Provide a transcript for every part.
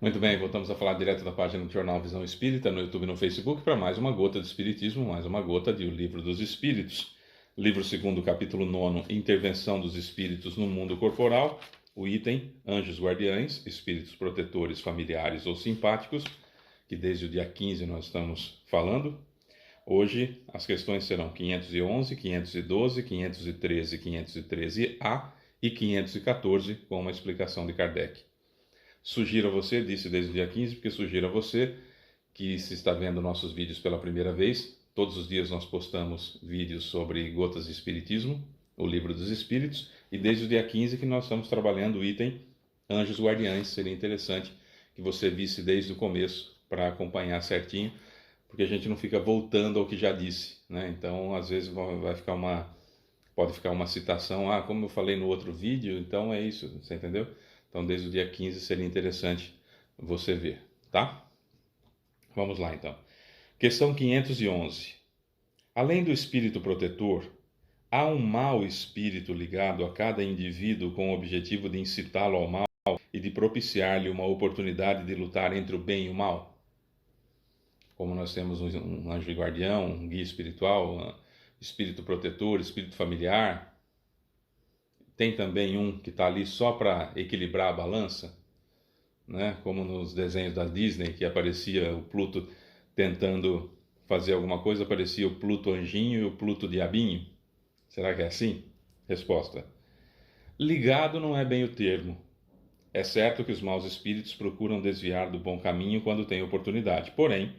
Muito bem, voltamos a falar direto da página do Jornal Visão Espírita, no YouTube e no Facebook, para mais uma gota de Espiritismo, mais uma gota de O Livro dos Espíritos. Livro segundo, capítulo 9, Intervenção dos Espíritos no Mundo Corporal. O item, Anjos Guardiães, Espíritos Protetores Familiares ou Simpáticos, que desde o dia 15 nós estamos falando. Hoje as questões serão 511, 512, 513, 513A e 514, com uma explicação de Kardec. Sugiro a você, disse desde o dia 15, porque sugiro a você que se está vendo nossos vídeos pela primeira vez, todos os dias nós postamos vídeos sobre Gotas de Espiritismo, o Livro dos Espíritos, e desde o dia 15 que nós estamos trabalhando o item Anjos Guardiães. Seria interessante que você visse desde o começo para acompanhar certinho, porque a gente não fica voltando ao que já disse, né? Então, às vezes pode ficar uma citação, como eu falei no outro vídeo, então é isso, você entendeu? Então, desde o dia 15 seria interessante você ver, tá? Vamos lá, então. Questão 511. Além do espírito protetor, há um mau espírito ligado a cada indivíduo com o objetivo de incitá-lo ao mal e de propiciar-lhe uma oportunidade de lutar entre o bem e o mal? Como nós temos um anjo guardião, um guia espiritual, um espírito protetor, espírito familiar, tem também um que está ali só para equilibrar a balança, né? Como nos desenhos da Disney, que aparecia o Pluto tentando fazer alguma coisa, aparecia o Pluto anjinho e o Pluto diabinho. Será que é assim? Resposta: ligado não é bem o termo. É certo que os maus espíritos procuram desviar do bom caminho quando têm oportunidade. Porém,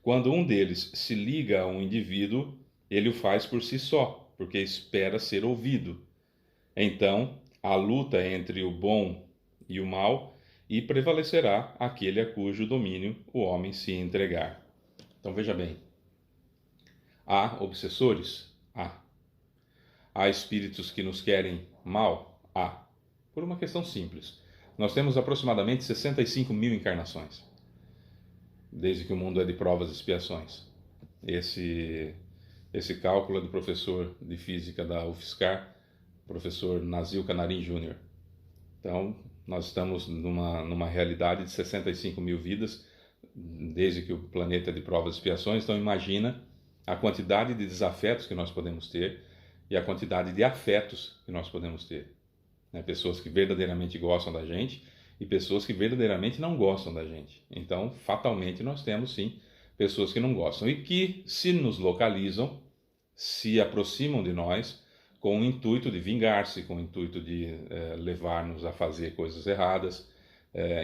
quando um deles se liga a um indivíduo, ele o faz por si só, porque espera ser ouvido. Então, a luta entre o bom e o mal, e prevalecerá aquele a cujo domínio o homem se entregar. Então veja bem, há obsessores? Há. Há espíritos que nos querem mal? Há. Por uma questão simples. Nós temos aproximadamente 65 mil encarnações, desde que o mundo é de provas e expiações. Esse cálculo é do professor de física da UFSCar, professor Nazil Canarim Júnior. Então, nós estamos numa realidade de 65 mil vidas, desde que o planeta é de provas e expiações. Então, imagina a quantidade de desafetos que nós podemos ter e a quantidade de afetos que nós podemos ter. Né? Pessoas que verdadeiramente gostam da gente e pessoas que verdadeiramente não gostam da gente. Então, fatalmente, nós temos, sim, pessoas que não gostam e que, se nos localizam, se aproximam de nós com o intuito de vingar-se, com o intuito de levar-nos a fazer coisas erradas,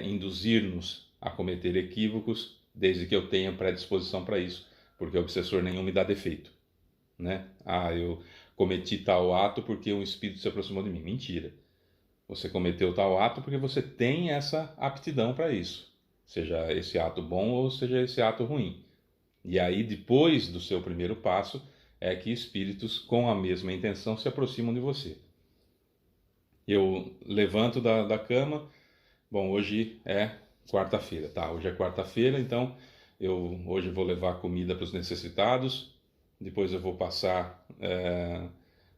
induzir-nos a cometer equívocos, desde que eu tenha predisposição para isso, porque obsessor nenhum me dá defeito, né? Eu cometi tal ato porque um espírito se aproximou de mim. Mentira. Você cometeu tal ato porque você tem essa aptidão para isso, seja esse ato bom ou seja esse ato ruim. E aí, depois do seu primeiro passo, é que espíritos com a mesma intenção se aproximam de você. Eu levanto da cama. Bom, hoje é quarta-feira, tá? Hoje é quarta-feira, então hoje vou levar comida para os necessitados. Depois eu vou passar,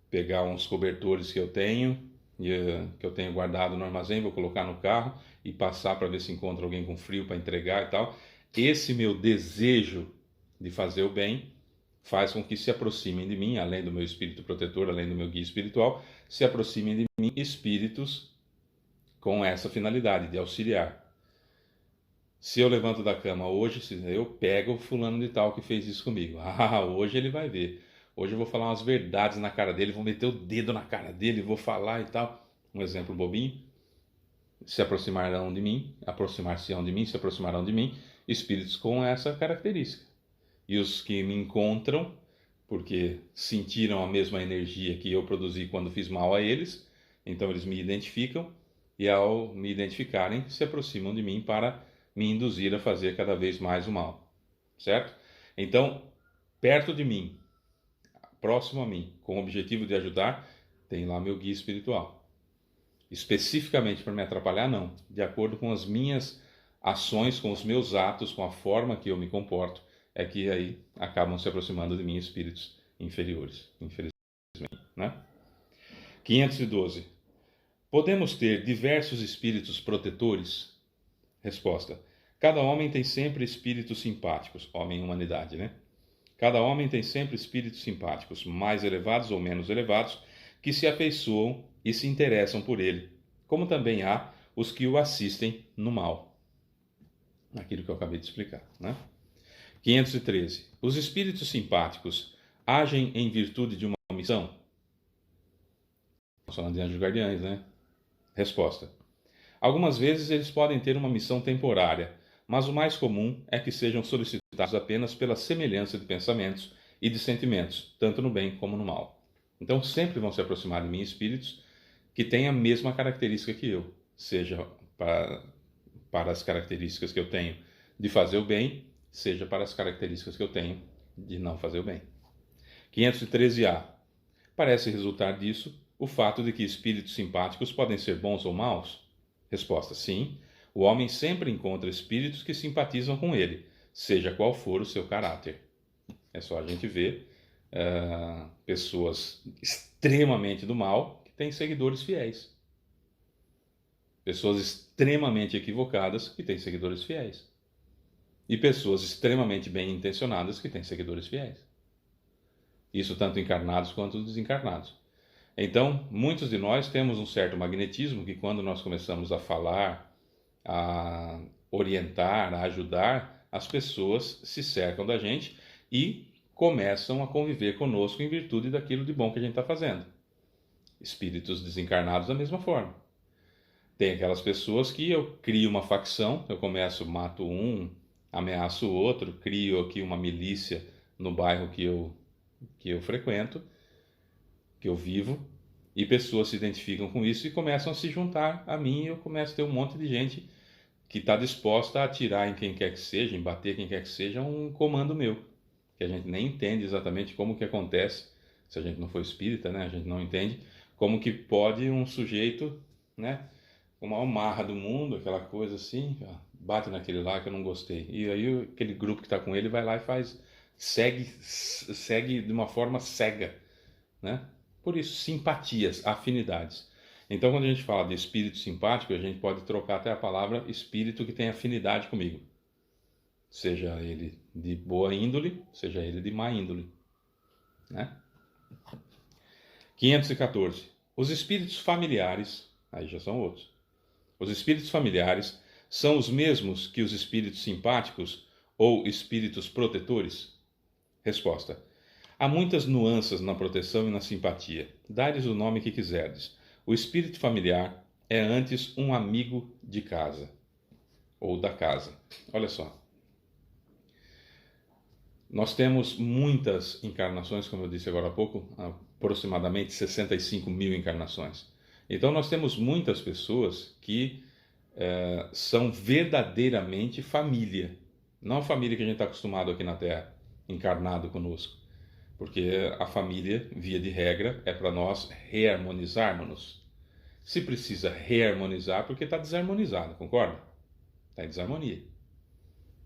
pegar uns cobertores que eu tenho, que eu tenho guardado no armazém, vou colocar no carro e passar para ver se encontro alguém com frio para entregar e tal. Esse meu desejo de fazer o bem faz com que se aproximem de mim, além do meu espírito protetor, além do meu guia espiritual, se aproximem de mim espíritos com essa finalidade de auxiliar. Se eu levanto da cama hoje, eu pego o fulano de tal que fez isso comigo. Hoje ele vai ver. Hoje eu vou falar umas verdades na cara dele, vou meter o dedo na cara dele, vou falar e tal. Um exemplo bobinho. Se aproximarão de mim, aproximar-se-ão de mim, se aproximarão de mim, espíritos com essa característica. E os que me encontram, porque sentiram a mesma energia que eu produzi quando fiz mal a eles, então eles me identificam e ao me identificarem se aproximam de mim para me induzir a fazer cada vez mais o mal, certo? Então, perto de mim, próximo a mim, com o objetivo de ajudar, tem lá meu guia espiritual. Especificamente para me atrapalhar, não. De acordo com as minhas ações, com os meus atos, com a forma que eu me comporto, é que aí acabam se aproximando de mim espíritos inferiores, infelizmente, né? 512. Podemos ter diversos espíritos protetores? Resposta: cada homem tem sempre espíritos simpáticos, homem e humanidade, né? Cada homem tem sempre espíritos simpáticos, mais elevados ou menos elevados, que se afeiçoam e se interessam por ele, como também há os que o assistem no mal. Aquilo que eu acabei de explicar, né? 513. Os espíritos simpáticos agem em virtude de uma missão? Estamos falando de anjos guardiães, né? Resposta: algumas vezes eles podem ter uma missão temporária, mas o mais comum é que sejam solicitados apenas pela semelhança de pensamentos e de sentimentos, tanto no bem como no mal. Então sempre vão se aproximar de mim espíritos que têm a mesma característica que eu, seja para as características que eu tenho de fazer o bem, seja para as características que eu tenho de não fazer o bem. 513A. Parece resultar disso o fato de que espíritos simpáticos podem ser bons ou maus? Resposta: sim. O homem sempre encontra espíritos que simpatizam com ele, seja qual for o seu caráter. É só a gente ver pessoas extremamente do mal que têm seguidores fiéis. Pessoas extremamente equivocadas que têm seguidores fiéis. E pessoas extremamente bem intencionadas que têm seguidores fiéis. Isso tanto encarnados quanto desencarnados. Então, muitos de nós temos um certo magnetismo que, quando nós começamos a falar, a orientar, a ajudar, as pessoas se cercam da gente e começam a conviver conosco em virtude daquilo de bom que a gente está fazendo. Espíritos desencarnados da mesma forma. Tem aquelas pessoas que eu crio uma facção, eu começo, mato um, ameaço o outro, crio aqui uma milícia no bairro que eu frequento, que eu vivo, e pessoas se identificam com isso e começam a se juntar a mim, e eu começo a ter um monte de gente que está disposta a atirar em quem quer que seja, em bater quem quer que seja, um comando meu, que a gente nem entende exatamente como que acontece, se a gente não for espírita, né, a gente não entende como que pode um sujeito, né, uma almarra do mundo, aquela coisa assim, bate naquele lá que eu não gostei, e aí aquele grupo que está com ele vai lá e faz, segue de uma forma cega, né? Por isso, simpatias, afinidades. Então, quando a gente fala de espírito simpático, a gente pode trocar até a palavra espírito que tem afinidade comigo. Seja ele de boa índole, seja ele de má índole. Né? 514. Os espíritos familiares, aí já são outros. Os espíritos familiares são os mesmos que os espíritos simpáticos ou espíritos protetores? Resposta: há muitas nuances na proteção e na simpatia. Dá-lhes o nome que quiserdes. O espírito familiar é antes um amigo de casa, ou da casa. Olha só. Nós temos muitas encarnações, como eu disse agora há pouco, aproximadamente 65 mil encarnações. Então nós temos muitas pessoas que são verdadeiramente família. Não a família que a gente está acostumado aqui na Terra, encarnado conosco. Porque a família, via de regra, é para nós reharmonizarmos-nos. Se precisa reharmonizar, porque está desarmonizado, concorda? Está em desarmonia.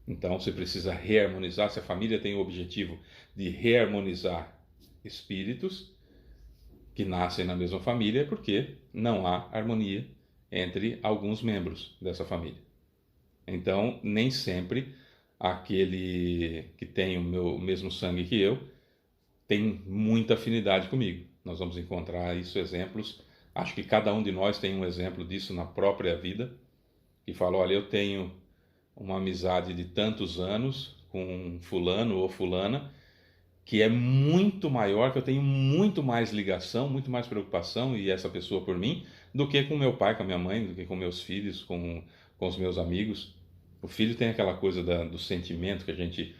Então, se precisa reharmonizar, se a família tem o objetivo de reharmonizar espíritos que nascem na mesma família, é porque não há harmonia entre alguns membros dessa família. Então, nem sempre aquele que tem o mesmo sangue que eu tem muita afinidade comigo. Nós vamos encontrar isso, exemplos. Acho que cada um de nós tem um exemplo disso na própria vida, que fala, olha, eu tenho uma amizade de tantos anos com fulano ou fulana, que é muito maior, que eu tenho muito mais ligação, muito mais preocupação, e essa pessoa por mim, do que com meu pai, com a minha mãe, do que com meus filhos, com os meus amigos. O filho tem aquela coisa do sentimento que a gente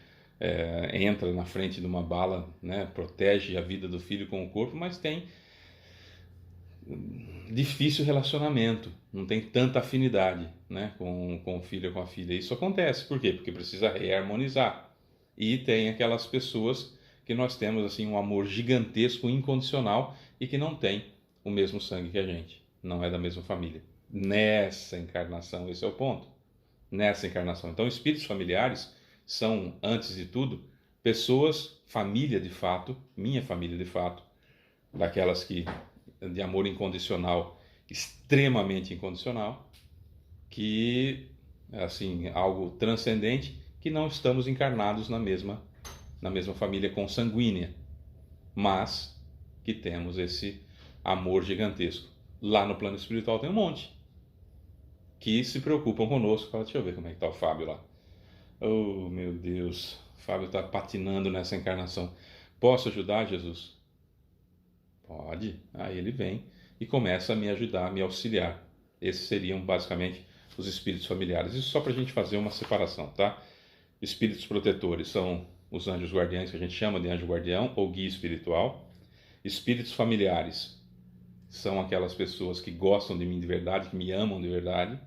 entra na frente de uma bala, né, protege a vida do filho com o corpo, mas tem difícil relacionamento, não tem tanta afinidade, né, com o filho ou com a filha. Isso acontece, por quê? Porque precisa reharmonizar. E tem aquelas pessoas que nós temos assim um amor gigantesco, incondicional, e que não tem o mesmo sangue que a gente, não é da mesma família. Nessa encarnação, esse é o ponto. Nessa encarnação. Então, espíritos familiares são, antes de tudo, pessoas, família de fato, minha família de fato, daquelas que de amor incondicional, extremamente incondicional, que assim, algo transcendente, que não estamos encarnados na mesma família consanguínea, mas que temos esse amor gigantesco. Lá no plano espiritual tem um monte que se preocupam conosco. Fala, deixa eu ver como é que está o Fábio lá. Oh, meu Deus, o Fábio está patinando nessa encarnação. Posso ajudar, Jesus? Pode. Aí ele vem e começa a me ajudar, a me auxiliar. Esses seriam basicamente os espíritos familiares. Isso só para a gente fazer uma separação, tá? Espíritos protetores são os anjos guardiães, que a gente chama de anjo guardião ou guia espiritual. Espíritos familiares são aquelas pessoas que gostam de mim de verdade, que me amam de verdade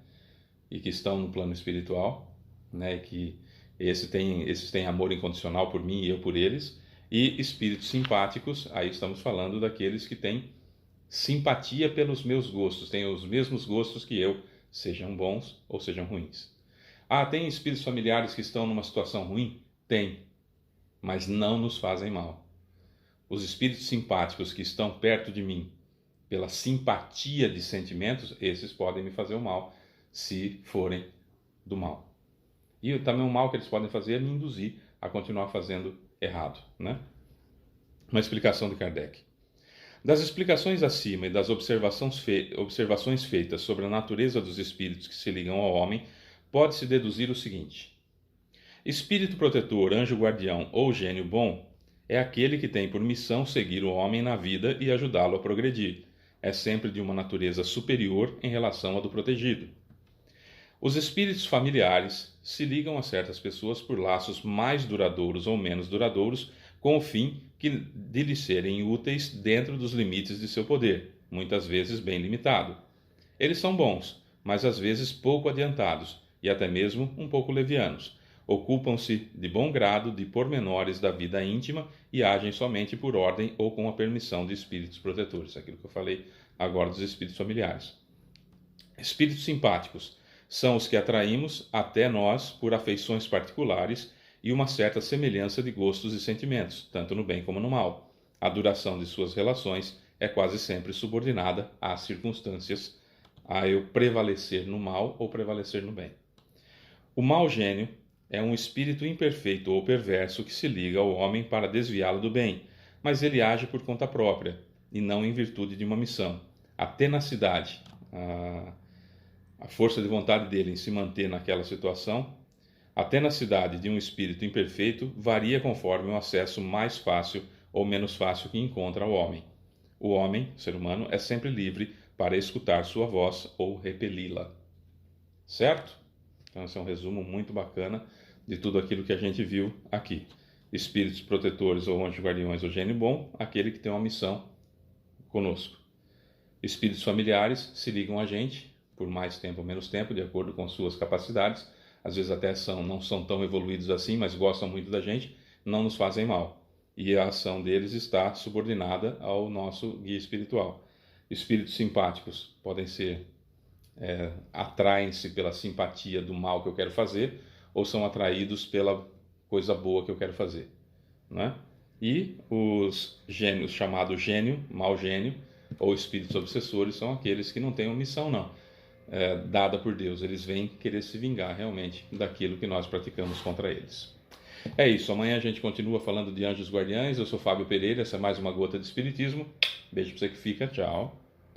e que estão no plano espiritual, né? Que esses têm amor incondicional por mim e eu por eles. E espíritos simpáticos, aí estamos falando daqueles que têm simpatia pelos meus gostos, têm os mesmos gostos que eu, sejam bons ou sejam ruins. Ah, tem espíritos familiares que estão numa situação ruim? Tem, mas não nos fazem mal. Os espíritos simpáticos que estão perto de mim, pela simpatia de sentimentos, esses podem me fazer o mal, se forem do mal. E também o mal que eles podem fazer é me induzir a continuar fazendo errado, né? Uma explicação de Kardec. Das explicações acima e das observações feitas sobre a natureza dos espíritos que se ligam ao homem, pode-se deduzir o seguinte: espírito protetor, anjo guardião ou gênio bom é aquele que tem por missão seguir o homem na vida e ajudá-lo a progredir. É sempre de uma natureza superior em relação à do protegido. Os espíritos familiares se ligam a certas pessoas por laços mais duradouros ou menos duradouros, com o fim de lhes serem úteis dentro dos limites de seu poder, muitas vezes bem limitado. Eles são bons, mas às vezes pouco adiantados e até mesmo um pouco levianos. Ocupam-se de bom grado de pormenores da vida íntima e agem somente por ordem ou com a permissão de espíritos protetores. Aquilo que eu falei agora dos espíritos familiares. Espíritos simpáticos são os que atraímos até nós por afeições particulares e uma certa semelhança de gostos e sentimentos, tanto no bem como no mal. A duração de suas relações é quase sempre subordinada às circunstâncias, a eu prevalecer no mal ou prevalecer no bem. O mau gênio é um espírito imperfeito ou perverso que se liga ao homem para desviá-lo do bem, mas ele age por conta própria e não em virtude de uma missão. A tenacidade, a força de vontade dele em se manter naquela situação, a tenacidade de um espírito imperfeito varia conforme o acesso mais fácil ou menos fácil que encontra ao homem. O homem, o ser humano, é sempre livre para escutar sua voz ou repeli-la. Certo? Então esse é um resumo muito bacana de tudo aquilo que a gente viu aqui. Espíritos protetores ou anjos guardiões ou gênio bom, aquele que tem uma missão conosco. Espíritos familiares se ligam a gente por mais tempo ou menos tempo, de acordo com suas capacidades. Às vezes até não são tão evoluídos assim, mas gostam muito da gente, não nos fazem mal. E a ação deles está subordinada ao nosso guia espiritual. Espíritos simpáticos podem ser, atraem-se pela simpatia do mal que eu quero fazer, ou são atraídos pela coisa boa que eu quero fazer, né? E os gênios, chamado gênio, mau gênio, ou espíritos obsessores, são aqueles que não têm uma missão, não. Dada por Deus, eles vêm querer se vingar realmente daquilo que nós praticamos contra eles. É isso, amanhã a gente continua falando de anjos guardiães. Eu sou Fábio Pereira, essa é mais uma gota de Espiritismo. Beijo pra você que fica, tchau.